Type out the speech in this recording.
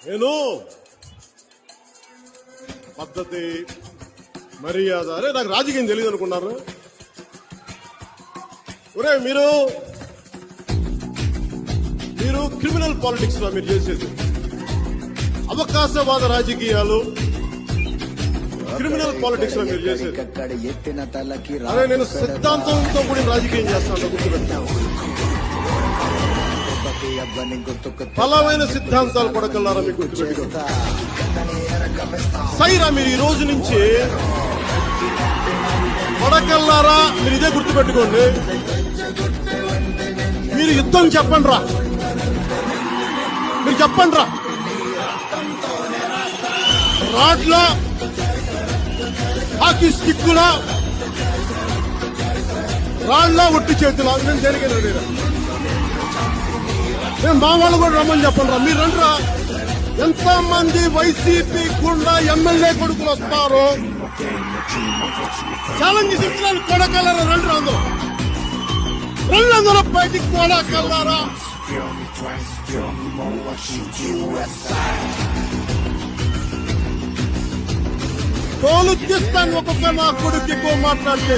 నేను పద్ధతి మర్యాద అరే నాకు రాజకీయం తెలియదు అనుకున్నారు. ఒరే మీరు క్రిమినల్ పాలిటిక్స్ లో మీరు చేసేది అవకాశవాద రాజకీయాలు, క్రిమినల్ పాలిటిక్స్ లో మీరు చేసేది. అదే నేను సిద్ధాంతంతో కూడిన రాజకీయం చేస్తాను, గుర్తుపెట్టాను. బలమైన సిద్ధాంతాలు కొడకల్లారా మీకు గుర్తుపెట్టుకో. సైరా మీరు ఈ రోజు నుంచి కొడకల్లారా మీరు ఇదే గుర్తుపెట్టుకోండి. మీరు యుద్ధం చెప్పండి రా, మీరు చెప్పండి రా. రాడ్లా హాకీ స్టిక్కులా రాళ్ళ ఒట్టి చేతులా నేను దేనికైనా నేను మా వాళ్ళు కూడా రమ్మని చెప్పండి రా. మీరు రండిరా. ఎంత మంది వైసీపీ గుండా ఎమ్మెల్యే కొడుకులు వస్తారో ఛాలెంజ్ ఇస్తున్నాను. కొడకల్లారా రండి, అందరూ బయటికి కొడకల్లారా. తోలు తీస్తాను ఒక్కొక్క నా కొడుకు ఎక్కువ మాట్లాడితే.